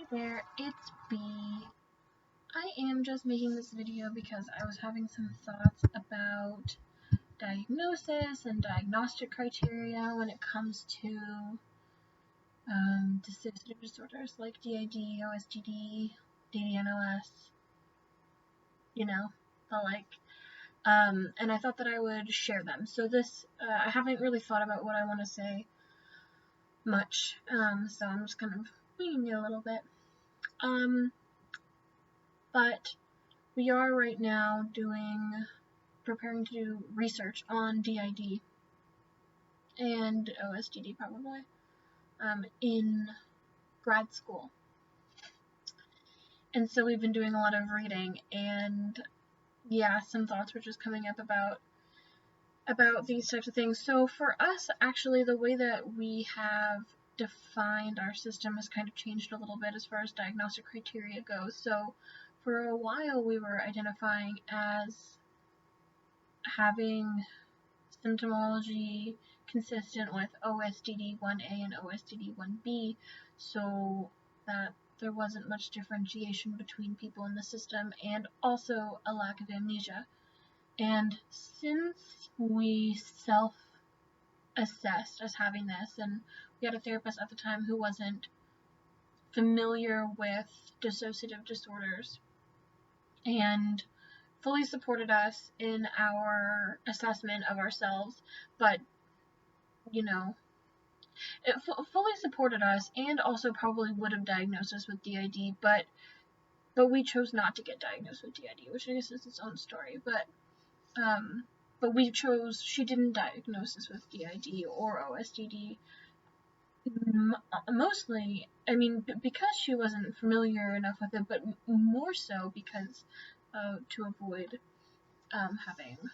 Hey there, it's B. I am just making this video because I was having some thoughts about diagnosis and diagnostic criteria when it comes to dissociative disorders like DID, OSDD, DDNOS, you know, the like. And I thought that I would share them. So I haven't really thought about what I want to say much, so I'm just kind of winging it a little bit. But we are right now preparing to do research on DID and OSDD probably, in grad school. And so we've been doing a lot of reading, and yeah, some thoughts were just coming up about these types of things. So for us, actually, the way that we have defined our system has kind of changed a little bit as far as diagnostic criteria goes. So for a while, we were identifying as having symptomology consistent with OSDD 1A and OSDD 1B, so that there wasn't much differentiation between people in the system, and also a lack of amnesia. And since we self-assessed as having this, and we had a therapist at the time who wasn't familiar with dissociative disorders and fully supported us in our assessment of ourselves, but it fully supported us, and also probably would have diagnosed us with DID, but we chose not to get diagnosed with DID, which I guess is its own story. But she didn't diagnose us with DID or OSDD. Mostly, I mean, because she wasn't familiar enough with it, but more so because to avoid having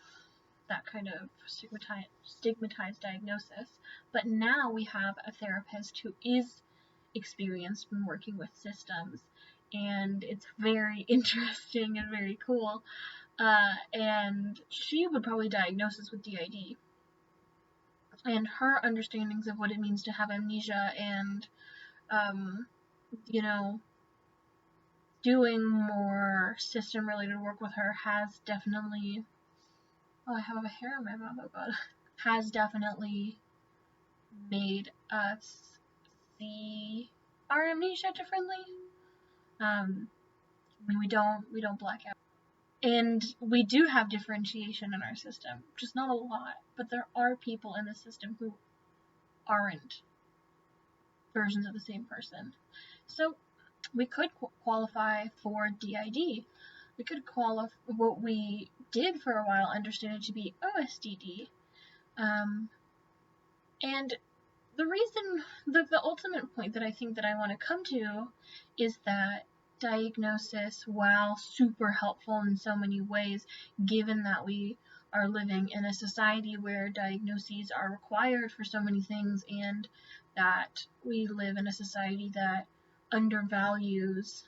that kind of stigmatized diagnosis. But now we have a therapist who is experienced in working with systems, and it's very interesting and very cool. And she would probably diagnose us with DID. And her understandings of what it means to have amnesia and, doing more system-related work with her has definitely... Oh, I have a hair in my mouth, oh god. Has definitely made us see our amnesia differently. I mean, we don't black out. And we do have differentiation in our system, just not a lot, but there are people in the system who aren't versions of the same person. So we could qualify for DID. We could qualify, what we did for a while, understand it to be OSDD. And the reason, the ultimate point that I think that I want to come to is that diagnosis, while super helpful in so many ways, given that we are living in a society where diagnoses are required for so many things, and that we live in a society that undervalues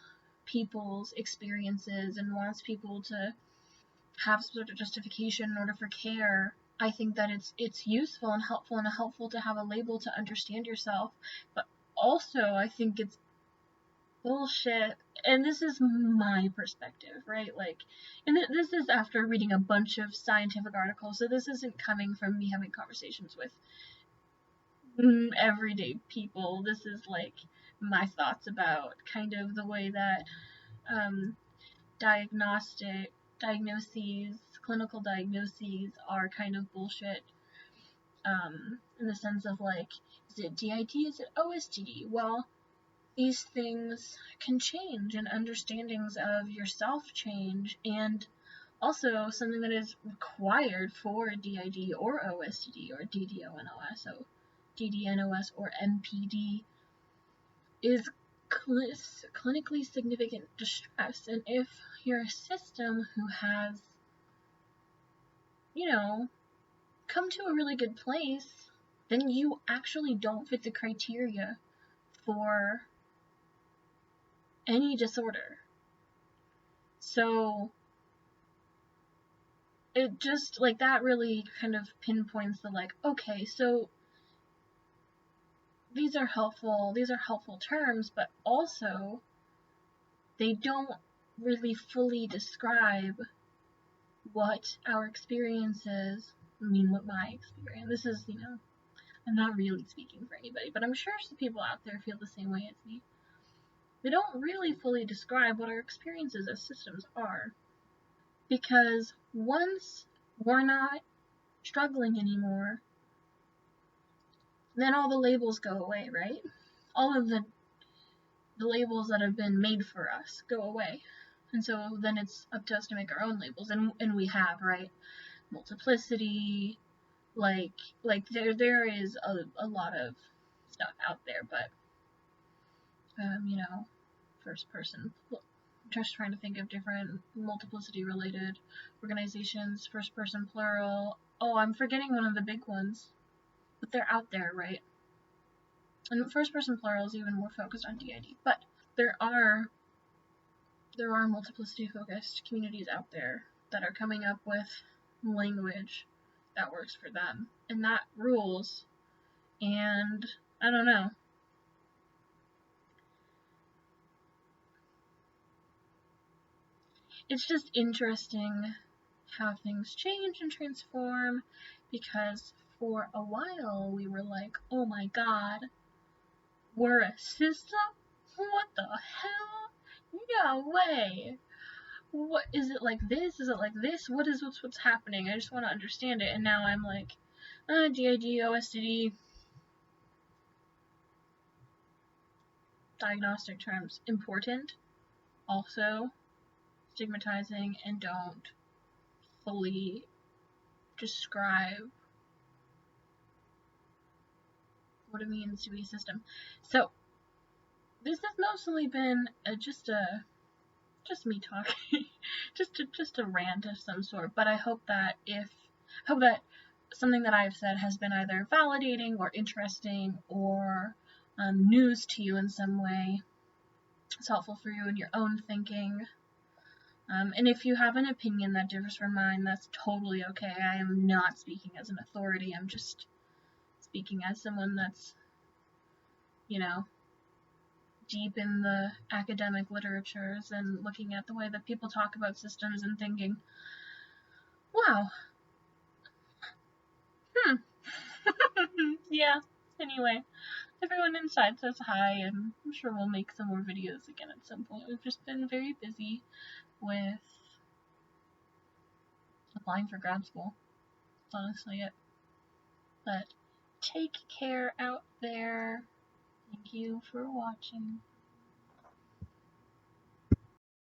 people's experiences and wants people to have some sort of justification in order for care, I think that it's useful and helpful to have a label to understand yourself. But also, I think it's bullshit, and this is my perspective, right? Like, and this is after reading a bunch of scientific articles, so this isn't coming from me having conversations with everyday people. This is like my thoughts about kind of the way that clinical diagnoses are kind of bullshit, in the sense of, like, is it DID, is it OSDD? Well, these things can change, and understandings of yourself change, and also something that is required for DID or OSDD or DDNOS or MPD is clinically significant distress. And if you're a system who has, come to a really good place, then you actually don't fit the criteria for any disorder. So it just, like, that really kind of pinpoints the, like, okay, so these are helpful terms, but also they don't really fully describe what our experiences, what my experience, this is, I'm not really speaking for anybody, but I'm sure some people out there feel the same way as me. They don't really fully describe what our experiences as systems are. Because once we're not struggling anymore, then all the labels go away, right? All of the labels that have been made for us go away. And so then it's up to us to make our own labels, and we have, right? Multiplicity, like there is a lot of stuff out there, but first person. Just trying to think of different multiplicity related organizations, first person plural. Oh, I'm forgetting one of the big ones, but they're out there, right? And first person plural is even more focused on DID, but there are multiplicity focused communities out there that are coming up with language that works for them, and that rules. And I don't know. It's just interesting how things change and transform, because for a while we were like, oh my god, we're a system? What the hell? No way! What is it like this? Is it like this? What's happening? I just want to understand it. And now I'm like, DID, OSDD, diagnostic terms, important, also stigmatizing, and don't fully describe what it means to be a system. So this has mostly been just me talking, just a rant of some sort. But I hope that something that I've said has been either validating or interesting or news to you in some way. It's helpful for you in your own thinking. And if you have an opinion that differs from mine, that's totally okay. I am not speaking as an authority. I'm just speaking as someone that's, deep in the academic literatures and looking at the way that people talk about systems and thinking, wow. Yeah, anyway. Everyone inside says hi, and I'm sure we'll make some more videos again at some point. We've just been very busy with applying for grad school. That's honestly it. But take care out there. Thank you for watching.